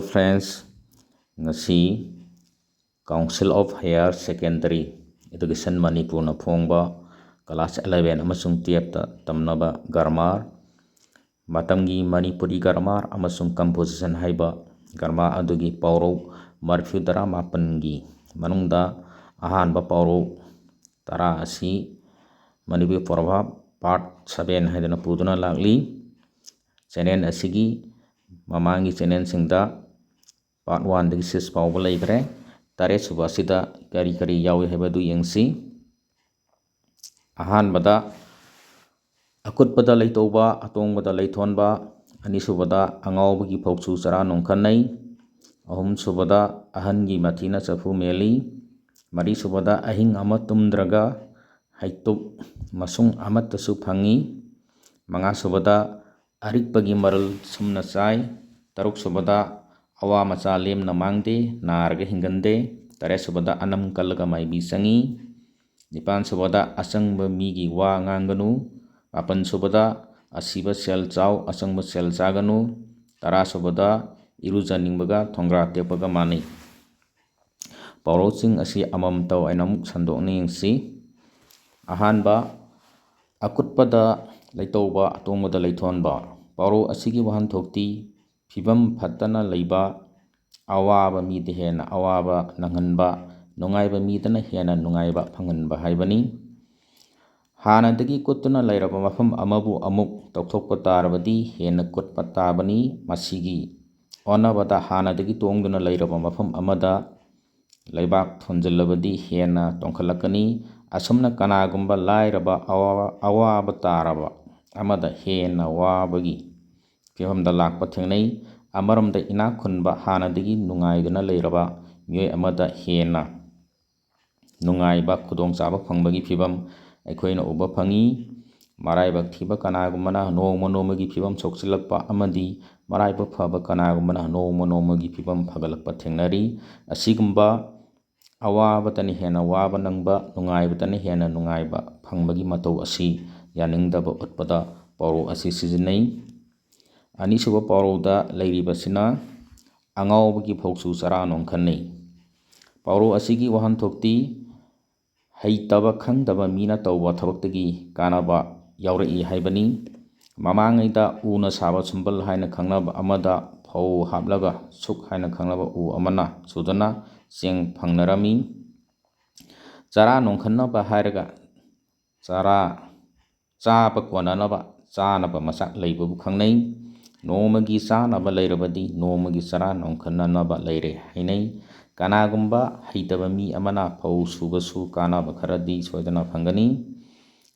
Friends, ngasi Council of Higher Secondary Education Manipurna phongba class 11 amasung 12 ta tamnaba grammar matamgi Manipuri grammar amasung composition haiba grammar adugi pauro marfu dara mapangi manungda ahanba pauro tara asi Manipuri porva part 7 haidana puduna lagli channel asigi mamangi channel singda part 1 dagi 6 fauba leikre tare suba sida kari yawi haibadu yengsi ahanbada akutpada leitoba atongbada leithonba anisubada angawbagi phoksu chara nongkhanai ahum subada ahangi mathina chafu meli mari subada ahing ama tumdraga haitup masung amatasu phangi manga subada arikpagi maral sumna chai taruk subada awa macha lem na mangde narga hingande tare subada anam kalga maibi sangi nipan subada asangba migi wa nganganu apan subada asiba sel chau asangba sel chaganu tara subada irujaningbaga thongra tepaga mani paurosing asi amam taw ainamuk sandokni yengsi ahanba akutpada leitoba atongmada leithonba pauro asigi wahan thokti Fibam fatana leiba awaba mi de hena awaba nanghanba nungaiba mi dana hena nungaiba phanganba haibani hana dagi kutuna leiraba mafam amabu amuk tawthokpa tarabadi hena kutpa tabani masigi onabada hana dagi tongduna leiraba mafam amada leibak thonjallabadi hena tongkhalakani asumna kanagumba lairaba awaba taraba amada hena wabagi Fihomda lakpa thengnai amaramda ina khunba hanadagi nungaiduna leiraba miyoi amada hena nungaiba khudong chaba phangbagi phibam aikoina uba phangi maraibak thiba kanagumana nongma nongmagi phibam sokchilakpa amadi maraiba phaba kanagumana nongma nongmagi phibam phagalakpa thengnari asigumba awabatani hena waba nangba nungaibatani hena nungaiba phangbagi matau asi yaningdaba utpada pauro asi sizinai Anisuba pauroda leiribasina angawbagi phoksu chara nongkhanai pauro asigi wahan thokti haitaba khangdaba mina tawba thabaktagi kanaba yaurei haibani mamangaida una saba sumbal haina khangnaba amada phau haplaga suk haina khangnaba u amana sudana cheng phangnarami chara nongkhannaba hairaga chara chaba konanaba chanaba masak leibabu khangnai Nomagi chanaba leirabadi nomagi chara nongkhannanaba leire hainai kanagumba haitaba mi amana phau subasu kanaba kharadi soidana phangani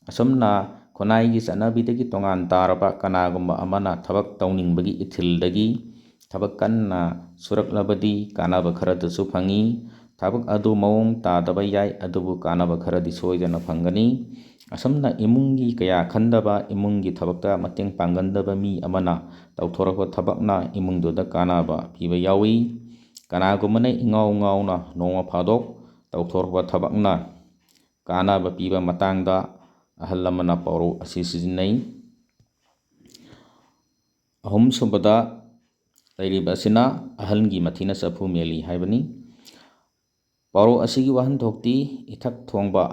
asumna khonaigi chanabidagi tongan taraba kanagumba amana thabak tauningbagi ithildagi thabak kanna suraklabadi kanaba kharadasu phangi thabak adu maung tadaba yai adubu kanaba kharadi soidana phangani asumna imungi kaya khandaba imungi thabakta mateng panggandaba mi amana tawthorakwa thabakna imungdoda kanaba piba yawi kanagumana ingau ngauna nongma phadok tawthorakwa thabakna kanaba piba matangda ahal lamana pauro asi sizinai ahum subada leiriba asina ahalngi mathina chafu meli haibani pauro asigi wahan thokti ithak thongba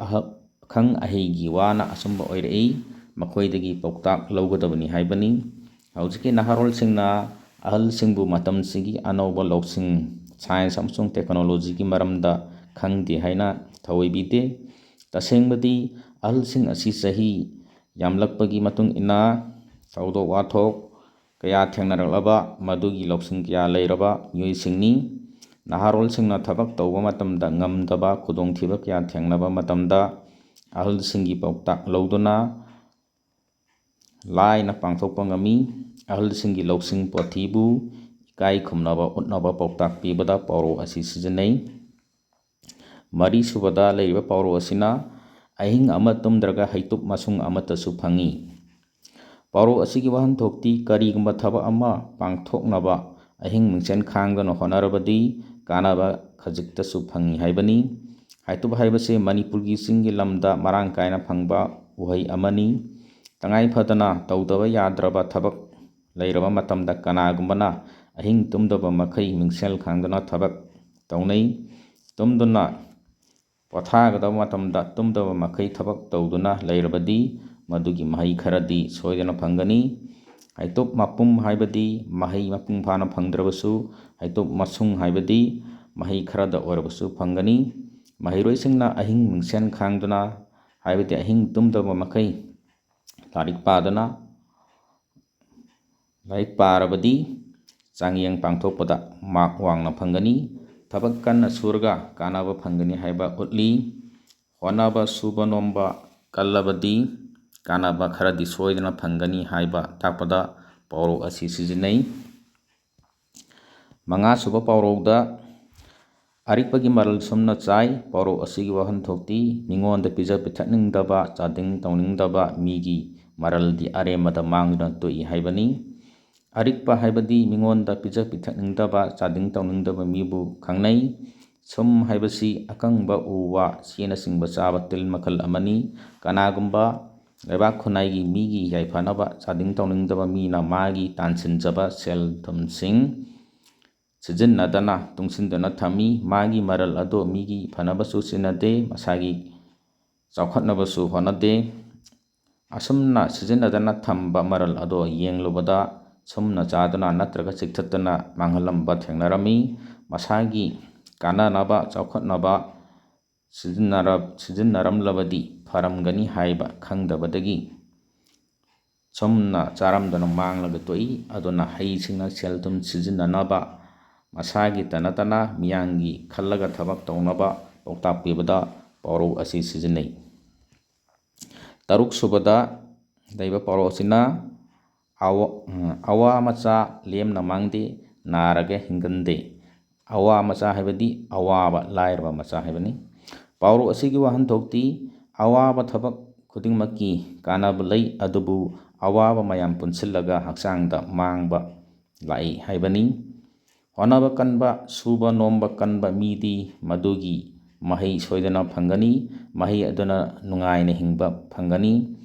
khang aheigi wana asumba oirei makhoidagi pauktak lawgadabani haibani haujiki naharol singna ahal singbu matam sigi anauba loksing science amsung technology gi maramda khangdi haina thawoibite tasengmadi ahal sing asi sahi yamlakpagi matung ina saudok wathok kaya thengnaraklaba madugi loksing kya leiraba miyoi singni naharol singna thabak tawba matamda ngamdaba khudongthiba kya thengnaba matamda ahal singi pauktak lawduna laina pangthokpa ngami ahal singi loksing pothibu ikai khumnaba utnaba pauktak pibada pauro asi sizinai mari subada leiriba pauro asina ahing ama tumdraga haitup masung amatasu phangi pauro asigi wahan thokti karigumba thaba ama pangthoknaba ahing mingchen khangdana honarabadi kanaba khajiktasu phangi haibani haitup haibase manipurgi singi lamda marang kaina phangba uhai amani tangai phadana tawdaba yadraba thabak leiraba matamda kanagumbana ꯑꯍꯤꯡ ꯇꯨꯝꯗꯕ ꯃꯈꯩ ꯃꯤꯡꯁꯦꯜ ꯈꯥꯡꯗꯨꯅ ꯊꯕꯛ ꯇꯧꯅꯩ꯫ ꯇꯨꯝꯗꯨꯅ ꯄꯣꯊꯥꯒꯗꯕ ꯃꯇꯝꯗ ꯇꯨꯝꯗꯕ ꯃꯈꯩ ꯊꯕꯛ ꯇꯧꯗꯨꯅ ꯂꯩꯔꯕꯗꯤ ꯃꯗꯨꯒꯤ ꯃꯍꯩ ꯈꯔꯗꯤ ꯁꯣꯏꯗꯅ ꯐꯪꯒꯅꯤ꯫ ꯍꯩꯇꯨꯞ ꯃꯄꯨꯝ ꯍꯥꯏꯕꯗꯤ ꯃꯍꯩ ꯃꯄꯨꯡ ꯐꯥꯅ ꯐꯪꯗ꯭ꯔꯕꯁꯨ ꯍꯩꯇꯨꯞ ꯃꯁꯨꯡ ꯍꯥꯏꯕꯗꯤ ꯃꯍꯩ ꯈꯔꯗ ꯑꯣꯏꯔꯕꯁꯨ ꯐꯪꯒꯅꯤ꯫ ꯃꯍꯩꯔꯣꯏꯁꯤꯡꯅ ꯑꯍꯤꯡ ꯃꯤꯡꯁꯦꯜ ꯈꯥꯡꯗꯨꯅ ꯍꯥꯏꯕꯗꯤ ꯑꯍꯤꯡ ꯇꯨꯝꯗꯕ ꯃꯈꯩ ꯂꯥꯏꯔꯤꯛ ꯄꯥꯔꯕꯗꯤ ꯆꯥꯡꯌꯦꯡ ꯄꯥꯡꯊꯣꯛꯄꯗ ꯃꯥꯔꯛ ꯋꯥꯡꯅ ꯐꯪꯒꯅꯤ꯫ ꯊꯕꯛ ꯀꯟꯅ ꯁꯨꯔꯒ ꯀꯥꯟꯅꯕ ꯐꯪꯒꯅꯤ ꯍꯥꯏꯕ ꯎꯠꯂꯤ꯫ ꯍꯣꯠꯅꯕ ꯁꯨꯕ ꯅꯣꯝꯕ ꯀꯜꯂꯕꯗꯤ ꯀꯥꯟꯅꯕ ꯈꯔꯗꯤ ꯁꯣꯏꯗꯅ ꯐꯪꯒꯅꯤ ꯍꯥꯏꯕ ꯇꯥꯛꯄꯗ ꯄꯥꯎꯔꯧ ꯑꯁꯤ ꯁꯤꯖꯤꯟꯅꯩ꯫ ꯃꯉꯥꯁꯨꯕ ꯄꯥꯎꯔꯧꯗ ꯑꯔꯤꯛꯄꯒꯤ ꯃꯔꯜ ꯁꯨꯝꯅ ꯆꯥꯏ꯫ ꯄꯥꯎꯔꯧ ꯑꯁꯤꯒꯤ ꯋꯥꯍꯟꯊꯣꯛꯇꯤ ꯃꯤꯉꯣꯟꯗ ꯄꯤꯖ ꯄꯤꯊꯛꯅꯤꯡꯗꯕ ꯆꯥꯗꯤꯡ ꯇꯧꯅꯤꯡꯗꯕ ꯃꯤꯒꯤ ꯃꯔꯜꯗꯤ ꯑꯔꯦꯝꯕꯗ ꯃꯥꯡꯗꯨꯅ ꯇꯣꯛꯏ ꯍꯥꯏꯕꯅꯤ꯫ ꯑꯔꯤꯛꯄ ꯍꯥꯏꯕꯗꯤ ꯃꯤꯉꯣꯟꯗ ꯄꯤꯖ ꯄꯤꯊꯛꯅꯤꯡꯗꯕ ꯆꯥꯗꯤꯡ ꯇꯧꯅꯤꯡꯗꯕ ꯃꯤꯕꯨ ꯈꯪꯅꯩ꯫ ꯁꯨꯝ ꯍꯥꯏꯕꯁꯤ ꯑꯀꯪꯕ ꯎ ꯋꯥ ꯆꯦꯅꯆꯤꯡꯕ ꯆꯥꯕ ꯇꯤꯜ ꯃꯈꯜ ꯑꯃꯅꯤ꯫ ꯀꯅꯥꯒꯨꯝꯕ ꯂꯩꯕꯥꯛ ꯈꯨꯟꯅꯥꯏꯒꯤ ꯃꯤꯒꯤ ꯌꯥꯏꯐꯅꯕ ꯆꯥꯗꯤꯡ ꯇꯧꯅꯤꯡꯗꯕ ꯃꯤꯅ ꯃꯥꯒꯤ ꯇꯥꯟꯁꯤꯟꯖꯕ ꯁꯦꯜ ꯊꯨꯝꯁꯤꯡ ꯁꯤꯖꯤꯟꯅꯗꯅ ꯇꯨꯡꯁꯤꯟꯗꯨꯅ ꯊꯝꯃꯤ꯫ ꯃꯥꯒꯤ ꯃꯔꯜ ꯑꯗꯣ ꯃꯤꯒꯤ ꯐꯅꯕꯁꯨ ꯁꯤꯖꯤꯟꯅꯗꯦ, ꯃꯁꯥꯒꯤ ꯆꯥꯎꯈꯠꯅꯕꯁꯨ ꯍꯣꯠꯅꯗꯦ꯫ ꯑꯁꯨꯝꯅ ꯁꯤꯖꯤꯟꯅꯗꯅ ꯊꯝꯕ ꯃꯔꯜ ꯑꯗꯣ ꯌꯦꯡꯂꯨꯕꯗ ꯁꯨꯝꯅ ꯆꯥꯗꯨꯅ ꯅꯠꯇ꯭ꯔꯒ ꯆꯤꯛꯊꯠꯇꯨꯅ ꯃꯥꯡꯍꯜꯂꯝꯕ ꯊꯦꯡꯅꯔꯝꯃꯤ꯫ ꯃꯁꯥꯒꯤ ꯀꯥꯟꯅꯅꯕ ꯆꯥꯎꯈꯠꯅꯕ ꯁꯤꯖꯤꯟꯅꯔꯝꯂꯕꯗꯤ ꯐꯔꯝꯒꯅꯤ ꯍꯥꯏꯕ ꯈꯪꯗꯕꯗꯒꯤ ꯁꯨꯝꯅ ꯆꯥꯔꯝꯗꯨꯅ ꯃꯥꯡꯂꯒ ꯇꯣꯛꯏ꯫ ꯑꯗꯨꯅ ꯍꯩꯁꯤꯡꯅ ꯁꯦꯜ ꯊꯨꯝ ꯁꯤꯖꯤꯟꯅꯅꯕ, ꯃꯁꯥꯒꯤ ꯅꯠꯇꯅ ꯃꯤꯌꯥꯝꯒꯤ ꯈꯜꯂꯒ ꯊꯕꯛ ꯇꯧꯅꯕ ꯄꯥꯎꯇꯥꯛ ꯄꯤꯕꯗ ꯄꯥꯎꯔꯧ ꯑꯁꯤ ꯁꯤꯖꯤꯟꯅꯩ꯫ ꯇꯔꯨꯛꯁꯨꯕꯗ ꯂꯩꯕ ꯄꯥꯎꯔꯧ ꯑꯁꯤꯅ ꯑꯋꯥ ꯃꯆꯥ ꯂꯦꯝꯅ ꯃꯥꯡꯗꯦ, ꯅꯥꯔꯒ ꯍꯤꯡꯒꯟꯗꯦ꯫ ꯑꯋꯥ ꯃꯆꯥ ꯍꯥꯏꯕꯗꯤ ꯑꯋꯥꯕ ꯂꯥꯏꯔꯕ ꯃꯆꯥ ꯍꯥꯏꯕꯅꯤ꯫ ꯄꯥꯎꯔꯧ ꯑꯁꯤꯒꯤ ꯋꯥꯍꯟꯊꯣꯛꯇꯤ ꯑꯋꯥꯕ ꯊꯕꯛ ꯈꯨꯗꯤꯡꯃꯛꯀꯤ ꯀꯥꯟꯅꯕ ꯂꯩ, ꯑꯗꯨꯕꯨ ꯑꯋꯥꯕ ꯃꯌꯥꯝ ꯄꯨꯟꯁꯤꯜꯂꯒ ꯍꯛꯆꯥꯡꯗ ꯃꯥꯡꯕ ꯂꯥꯛꯏ ꯍꯥꯏꯕꯅꯤ꯫ ꯍꯣꯠꯅꯕ ꯀꯟꯕ, suba ꯅꯣꯝꯕ ꯀꯟꯕ ꯃꯤꯗꯤ ꯃꯗꯨꯒꯤ ꯃꯍꯩ ꯁꯣꯏꯗꯅ ꯐꯪꯒꯅꯤ꯫ ꯃꯍꯩ ꯑꯗꯨꯅ ꯅꯨꯡꯉꯥꯏꯅ ꯍꯤꯡꯕ ꯐꯪꯒꯅꯤ꯫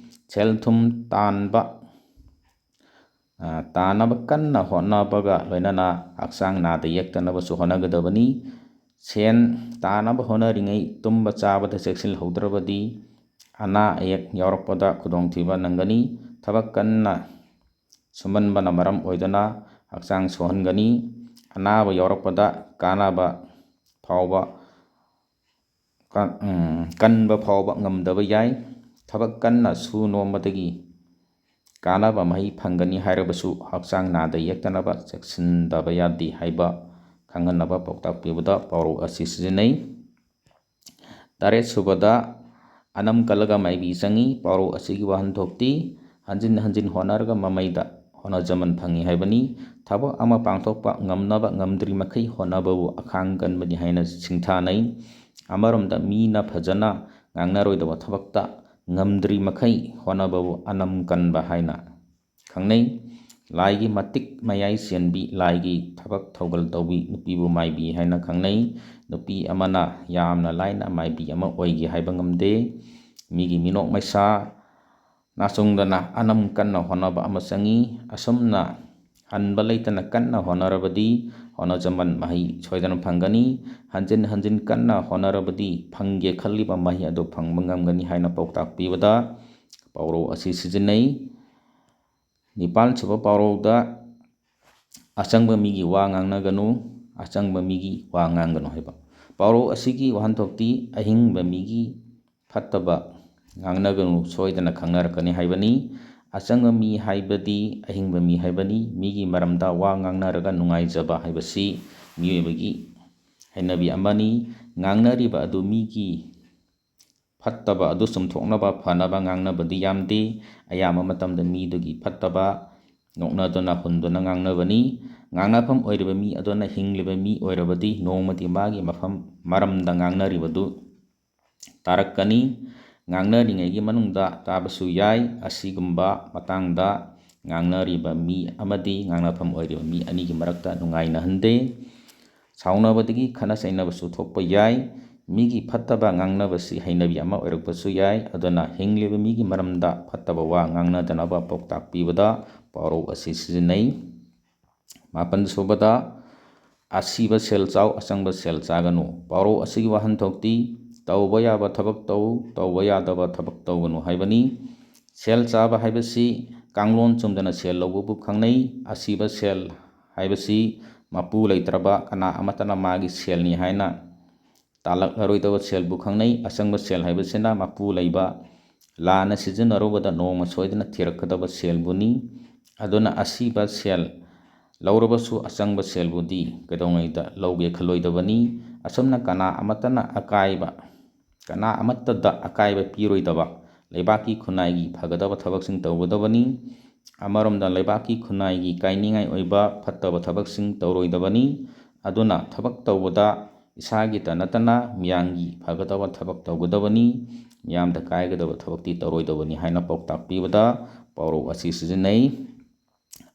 ꯁꯦꯜ ꯊꯨꯝ ꯇꯥꯟꯅꯕ ꯀꯟꯅ ꯍꯣꯠꯅꯕꯒ ꯂꯣꯏꯅꯅ ꯍꯛꯆꯥꯡ ナꯗ ꯌꯦꯛꯇꯅꯕꯁꯨ ꯍꯣꯠꯅꯒꯗꯕꯅꯤ꯫ ꯁꯦꯟ ꯇꯥꯟꯅꯕ ꯍꯣꯠꯅꯔꯤꯉꯩ ꯇꯨꯝꯕ ꯆꯥꯕꯗ ꯆꯦꯛꯁꯤꯜꯍꯧꯗ꯭ꯔꯕꯗꯤ ꯑꯅꯥ ꯑꯌꯦꯛ ꯌꯥꯎꯔꯛꯄꯗ ꯈꯨꯗꯣꯡꯊꯤꯕ ꯅꯪꯒꯅꯤ꯫ ꯊꯕꯛꯀꯟꯅ ꯁꯨꯃꯟꯕꯅ ꯃꯔꯝ ꯑꯣꯏꯗꯨꯅ ꯍꯛꯆꯥꯡ ꯁꯣꯛꯍꯟꯒꯅꯤ꯫ ꯑꯅꯥꯕ ꯌꯥꯎꯔꯛꯄꯗ ꯀꯟꯕ ꯐꯥꯎꯕ ꯉꯝꯗꯕ ꯌꯥꯏ꯫ ꯊꯕꯛ ꯀꯟꯅ ꯁꯨ ꯅꯣꯝꯕꯗꯒꯤ ꯀꯥꯟꯅꯕ ꯃꯍꯩ ꯐꯪꯒꯅꯤ ꯍꯥꯏꯔꯕꯁꯨ ꯍꯛꯆꯥꯡ ꯅꯥꯗ ꯌꯦꯛꯇꯅꯕ ꯆꯦꯛꯁꯤꯟꯗꯕ ꯌꯥꯗꯦ ꯍꯥꯏꯕ ꯈꯪꯍꯟꯅꯕ ꯄꯥꯎꯇꯥꯛ ꯄꯤꯕꯗ ꯄꯥꯎꯔꯧ ꯑꯁꯤ ꯁꯤꯖꯤꯟꯅꯩ꯫ ꯇꯔꯦꯠꯁꯨꯕꯗ ꯑꯅꯝ ꯀꯜꯂꯒ ꯃꯥꯏꯕꯤ ꯆꯪꯉꯤ꯫ ꯄꯥꯎꯔꯧ ꯑꯁꯤꯒꯤ ꯋꯥꯍꯟꯊꯣꯛꯇꯤ ꯍꯟꯖꯤꯟ ꯍꯟꯖꯤन ꯍꯣꯠꯅꯔꯒ ꯃꯃꯩꯗ ꯍꯣꯠꯅꯖꯃꯟ ꯐꯪꯉꯤ ꯍꯥꯏꯕꯅꯤ꯫ ꯊꯕꯛ ꯑꯃ ꯄꯥꯡꯊꯣꯛꯄ ꯉꯝꯅꯕ ꯉꯝꯗ꯭ꯔꯤ ꯃꯈꯩ ꯍꯣꯠꯅꯕꯕꯨ ꯑꯈꯥꯡ ꯀꯟꯕꯅꯤ ꯍꯥꯏꯅ ꯁꯤꯡꯊꯥꯅꯩ꯫ ꯑꯃꯔꯣꯝꯗ ꯃꯤꯅ ꯐꯖꯅ ꯉꯥꯡꯅꯔꯣꯏꯗꯕ ꯊꯕꯛꯇ ꯉꯝꯗ꯭ꯔꯤ ꯃꯈꯩ ꯍꯣꯠꯅꯕꯕꯨ ꯑꯅꯝ ꯀꯟꯕ ꯍꯥꯏꯅ ꯈꯪꯅꯩ꯫ ꯂꯥꯏꯒꯤ ꯃꯇꯤꯛ ꯃꯌꯥꯏ ꯆꯦꯟꯕꯤ, ꯂꯥꯏꯒꯤ ꯊꯕꯛ ꯊꯧꯒꯜ ꯇꯧꯕꯤ ꯅꯨꯄꯤꯕꯨ ꯃꯥꯏꯕꯤ ꯍꯥꯏꯅ ꯈꯪꯅꯩ꯫ ꯅꯨꯄꯤ ꯑꯃꯅ ꯌꯥꯝꯅ ꯂꯥꯏꯅ ꯃꯥꯏꯕꯤ ꯑꯃ ꯑꯣꯏꯒꯦ ꯍꯥꯏꯕ ꯉꯝꯗꯦ꯫ ꯃꯤꯒꯤ ꯃꯤꯅꯣꯛ ꯃꯩꯁꯥ ꯅꯥꯆꯨꯡꯗꯅ ꯑꯅꯝ ꯀꯟꯅ ꯍꯣꯠꯅꯕ ꯑꯃ ꯆꯪꯉꯤ꯫ ꯑꯁꯨꯝꯅ ꯍꯟꯕ ꯂꯩꯇꯅ ꯀꯟꯅ ꯍꯣꯠꯅꯔꯕꯗꯤ ꯍꯣꯠꯅꯖꯃꯟ ꯃꯍꯩ ꯁꯣꯏꯗꯅ ꯐꯪꯒꯅꯤ꯫ ꯍꯟꯖꯤꯟ ꯍꯟꯖꯤन ꯀꯟꯅ ꯍꯣꯠꯅꯔꯕꯗꯤ ꯐꯪꯒꯦ ꯈꯜꯂꯤꯕ ꯃꯍꯩ ꯑꯗꯨ ꯐꯪꯕ ꯉꯝꯒꯅꯤ ꯍꯥꯏꯅ ꯄꯥꯎꯇꯥꯛ ꯄꯤꯕꯗ ꯄꯥꯎꯔꯧ ꯑꯁꯤ ꯁꯤꯖꯤꯟꯅꯩ꯫ ꯅꯤꯄꯥꯜꯁꯨꯕ ꯄꯥꯎꯔꯧꯗ ꯑꯆꯪꯕ ꯃꯤꯒꯤ ꯋꯥ ꯉꯥꯡꯅꯒꯅꯨ, ꯑꯆꯪꯕ ꯃꯤꯒꯤ ꯋꯥ ꯉꯥꯡꯒꯅꯨ ꯍꯥꯏꯕ ꯄꯥꯎꯔꯧ ꯑꯁꯤꯒꯤ ꯋꯥꯍꯟꯊꯣꯛꯇꯤ ꯑꯍꯤꯡꯕ ꯃꯤꯒꯤ ꯐꯠꯇꯕ ꯉꯥꯡꯅꯒꯅꯨ ꯁꯣꯏꯗꯅ ꯈꯪꯅꯔꯛꯀꯅꯤ ꯍꯥꯏꯕꯅꯤ꯫ ꯑꯆꯪꯕ ꯃꯤ ꯍꯥꯏꯕꯗꯤ ꯑꯍꯤꯡꯕ ꯃꯤ ꯍꯥꯏꯕꯅꯤ꯫ ꯃꯤꯒꯤ ꯃꯔꯝꯗ ꯋꯥ ꯉꯥꯡꯅꯔꯒ ꯅꯨꯡꯉꯥꯏꯖꯕ ꯍꯥꯏꯕꯁꯤ ꯃꯤꯑꯣꯏꯕꯒꯤ ꯍꯩꯅꯕꯤ ꯑꯃꯅꯤ꯫ ꯉꯥꯡꯅꯔꯤꯕ ꯑꯗꯨ ꯃꯤꯒꯤ ꯐꯠꯇꯕ ꯑꯗꯨ ꯆꯨꯝꯊꯣꯛꯅꯕ ꯐꯅꯕ ꯉꯥꯡꯅꯕꯗꯤ ꯌꯥꯝꯗꯦ꯫ ꯑꯌꯥꯝꯕ ꯃꯇꯝꯗ ꯃꯤꯗꯨꯒꯤ ꯐꯠꯇꯕ ꯅꯣꯛꯅꯗꯨꯅ ꯍꯨꯟꯗꯨꯅ ꯉꯥꯡꯅꯕꯅꯤ꯫ ꯉꯥꯡꯅꯐꯝ ꯑꯣꯏꯔꯤꯕ ꯃꯤ ꯑꯗꯨꯅ ꯍꯤꯡꯂꯤꯕ ꯃꯤ ꯑꯣꯏꯔꯕꯗꯤ ꯅꯣꯡꯃꯗꯤ ꯃꯥꯒꯤ ꯃꯔꯝꯗ ꯉꯥꯡꯅꯔꯤꯕꯗꯨ ꯇꯥꯔꯛꯀꯅꯤ꯫ ꯉꯥꯡꯅꯔꯤꯉꯩꯒꯤ ꯃꯅꯨꯡꯗ ꯇꯥꯕꯁꯨ ꯌꯥꯏ꯫ ꯑꯁꯤꯒꯨꯝꯕ ꯃꯇꯥꯡꯗ ꯉꯥꯡꯅꯔꯤꯕ ꯃꯤ ꯑꯃꯗꯤ ꯉꯥꯡꯅꯐꯝ ꯑꯣꯏꯔꯤꯕ ꯃꯤ ꯑꯅꯤꯒꯤ ꯃꯔꯛꯇ ꯅꯨꯡꯉꯥꯏꯅꯍꯟꯗꯦ꯫ ꯁꯥꯎꯅꯕꯗꯒꯤ ꯈꯠꯅ ꯆꯩꯅꯕꯁꯨ ꯊꯣꯛꯄ ꯌꯥꯏ꯫ ꯃꯤꯒꯤ ꯐꯠꯇꯕ ꯉꯥꯡꯅꯕꯁꯤ ꯍꯩꯅꯕꯤ ꯑꯃ ꯑꯣꯏꯔꯛꯄꯁꯨ ꯌꯥꯏ꯫ ꯑꯗꯨꯅ ꯍꯤꯡꯂꯤꯕ ꯃꯤꯒꯤ ꯃꯔꯝꯗ ꯐꯠꯇꯕ ꯋꯥ ꯉꯥꯡꯅꯗꯅꯕ ꯄꯥꯎꯇꯥꯛ ꯄꯤꯕꯗ ꯄꯥꯎꯔꯧ ꯑꯁꯤ ꯁꯤꯖꯤꯟꯅꯩ꯫ ꯃꯥꯄꯟ ꯁꯨꯕꯗ ꯑꯁꯤꯕ ꯁꯦꯜ ꯆꯥꯎ ꯑꯆꯪꯕ ꯁꯦꯜ ꯆꯥꯒꯅꯨ꯫ ꯄꯥꯎꯔꯧ ꯑꯁꯤꯒꯤ ꯋꯥꯍꯟꯊꯣꯛꯇꯤ ꯇꯧꯕ ꯌꯥꯕ ꯊꯕꯛ ꯇꯧ, ꯇꯧꯕ ꯌꯥꯗꯕ ꯊꯕꯛ ꯇꯧꯒꯅꯨ ꯍꯥꯏꯕꯅꯤ꯫ ꯁꯦꯜ ꯆꯥꯕ ꯍꯥꯏꯕꯁꯤ ꯀꯥꯡꯂꯣꯟ ꯆꯨꯝꯗꯅ ꯁꯦꯜ ꯂꯧꯕꯕꯨ ꯈꯪꯅꯩ꯫ ꯑꯁꯤꯕ ꯁꯦꯜ ꯍꯥꯏꯕꯁꯤ ꯃꯄꯨ ꯂꯩꯇ꯭ꯔꯕ ꯀꯅꯥ ꯑꯃꯠꯇꯅ ꯃꯥꯒꯤ ꯁꯦꯜꯅꯤ ꯍꯥꯏꯅ ꯇꯥꯜꯂꯛꯂꯔꯣꯏꯗꯕ ꯁꯦꯜꯕꯨ ꯈꯪꯅꯩ꯫ ꯑꯆꯪꯕ ꯁꯦꯜ ꯍꯥꯏꯕꯁꯤꯅ ꯃꯄꯨ ꯂꯩꯕ, ꯂꯥꯟꯅ ꯁꯤꯖꯤꯟꯅꯔꯨꯕꯗ ꯅꯣꯡꯃ ꯁꯣꯏꯗꯅ ꯊꯤꯔꯛꯀꯗꯕ ꯁꯦꯜꯕꯨꯅꯤ꯫ ꯑꯗꯨꯅ ꯑꯁꯤꯕ ꯁꯦꯜ ꯂꯧꯔꯕꯁꯨ ꯑꯆꯪꯕ ꯁꯦꯜꯕꯨꯗꯤ ꯀꯩꯗꯧꯉꯩꯗ ꯂꯧꯒꯦ ꯈꯜꯂꯣꯏꯗꯕꯅꯤ꯫ ꯑꯁꯨꯝꯅ ꯀꯅꯥ ꯑꯃꯠꯇꯗ ꯑꯀꯥꯏꯕ ꯄꯤꯔꯣꯏꯗꯕ ꯂꯩꯕꯥꯛꯀꯤ ꯈꯨꯟꯅꯥꯏꯒꯤ ꯐꯒꯗꯕ ꯊꯕꯛꯁꯤꯡ ꯇꯧꯒꯗꯕꯅꯤ꯫ ꯑꯃꯔꯣꯝꯗ ꯂꯩꯕꯥꯛꯀꯤ ꯈꯨꯟꯅꯥꯏꯒꯤ ꯀꯥꯏꯅꯤꯡꯉꯥꯏ ꯑꯣꯏꯕ ꯐꯠꯇꯕ ꯊꯕꯛꯁꯤꯡ ꯇꯧꯔꯣꯏꯗꯕꯅꯤ꯫ ꯑꯗꯨꯅ ꯊꯕꯛ ꯇꯧꯕꯗ ꯏꯁꯥꯒꯤꯇ ꯅꯠꯇꯅ ꯃꯤꯌꯥꯝꯒꯤ ꯐꯒꯗꯕ ꯊꯕꯛ ꯇꯧꯒꯗꯕꯅꯤ, ꯃꯤꯌꯥꯝꯗ ꯀꯥꯏꯒꯗꯕ ꯊꯕꯛꯇꯤ ꯇꯧꯔꯣꯏꯗꯕꯅꯤ ꯍꯥꯏꯅ ꯄꯥꯎꯇꯥꯛ ꯄꯤꯕꯗ ꯄꯥꯎꯔꯧ ꯑꯁꯤ ꯁꯤꯖꯤꯟꯅꯩ꯫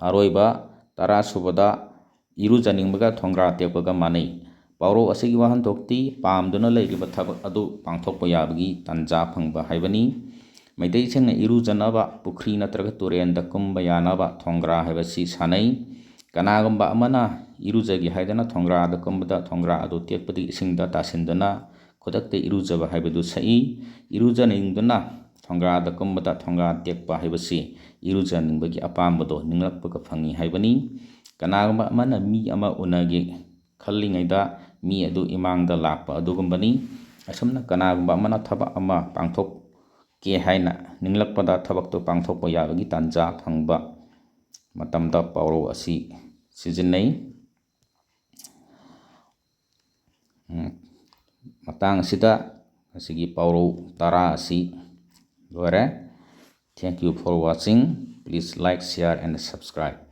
ꯑꯔꯣꯏꯕ 10 ꯁꯨꯕꯗ ꯏꯔꯨꯖꯅꯤꯡꯕꯒ ꯊꯣꯡꯒ꯭ꯔꯥ ꯇꯦꯛꯄꯒ ꯃꯥꯟꯅꯩ꯫ ꯄꯥꯎꯔꯧ ꯑꯁꯤꯒꯤ ꯋꯥꯍꯟꯊꯣꯛꯇꯤ ꯄꯥꯝꯗꯨꯅ ꯂꯩꯔꯤꯕ ꯊꯕꯛ ꯑꯗꯨ ꯄꯥꯡꯊꯣꯛꯄ ꯌꯥꯕꯒꯤ ꯇꯥꯟꯖꯥ ꯐꯪꯕ ꯍꯥꯏꯕꯅꯤ꯫ ꯃꯩꯇꯩꯁꯤꯡꯅ ꯏꯔꯨꯖꯅꯕ ꯄꯨꯈ꯭ꯔꯤ ꯅꯠꯇ꯭ꯔꯒ ꯇꯨꯔꯦꯟꯗ ꯀꯨꯝꯕ ꯌꯥꯅꯕ ꯊꯣꯡꯒ꯭ꯔꯥ ꯍꯥꯏꯕꯁꯤ ꯁꯥꯟꯅꯩ꯫ ꯀꯅꯥꯒꯨꯝꯕ ꯑꯃꯅ ꯏꯔꯨꯖꯒꯦ ꯍꯥꯏꯗꯅ ꯊꯣꯡꯒ꯭ꯔꯥꯗ ꯀꯨꯝꯕꯗ ꯊꯣꯡꯒ꯭ꯔꯥ ꯑꯗꯨ ꯇꯦꯛꯄꯗꯒꯤ ꯏꯁꯤꯡꯗ ꯇꯥꯁꯤꯟꯗꯨꯅ ꯈꯨꯗꯛꯇ ꯏꯔꯨꯖꯕ ꯍꯥꯏꯕꯗꯨ ꯁꯛꯏ꯫ ꯏꯔꯨꯖꯅꯤꯡꯗꯨꯅ ꯊꯣꯡꯒ꯭ꯔꯥꯗ ꯀꯨꯝꯕꯗ ꯊꯣꯡꯒ꯭ꯔꯥ ꯇꯦꯛꯄ ꯍꯥꯏꯕꯁꯤ ꯏꯔꯨꯖꯅꯤꯡꯕꯒꯤ ꯑꯄꯥꯝꯕꯗꯣ ꯅꯤꯡꯂꯛꯄꯒ ꯐꯪꯏ ꯍꯥꯏꯕꯅꯤ꯫ ꯀꯅꯥꯒꯨꯝꯕ ꯑꯃꯅ ꯃꯤ ꯑꯃ ꯎꯅꯒꯦ ꯈꯜꯂꯤꯉꯩꯗ ꯃꯤ ꯑꯗꯨ ꯏꯃꯥꯡꯗ ꯂꯥꯛꯄ ꯑꯗꯨꯒꯨꯝꯕꯅꯤ꯫ ꯑꯁꯨꯝꯅ ꯀꯅꯥꯒꯨꯝꯕ ꯑꯃꯅ ꯊꯕꯛ ꯑꯃ ꯄꯥꯡꯊꯣꯛꯀꯦ ꯍꯥꯏꯅ ꯅꯤꯡꯂꯛꯄꯗ ꯊꯕꯛꯇꯨ ꯄꯥꯡꯊꯣꯛꯄ ꯌꯥꯕꯒꯤ ꯇꯥꯟꯖꯥ ꯐꯪꯕ ꯃꯇꯝꯗ ꯄꯥꯎꯔꯧ ꯑꯁꯤ ꯁꯤꯖꯤꯟꯅꯩ꯫ ꯃꯇꯥꯡ ꯑꯁꯤꯗ ꯉꯁꯤꯒꯤ ꯄꯥꯎꯔꯧ 10 ꯑꯁꯤ ꯂꯣꯏꯔꯦ꯫ Thank you for watching. Please like, share and subscribe.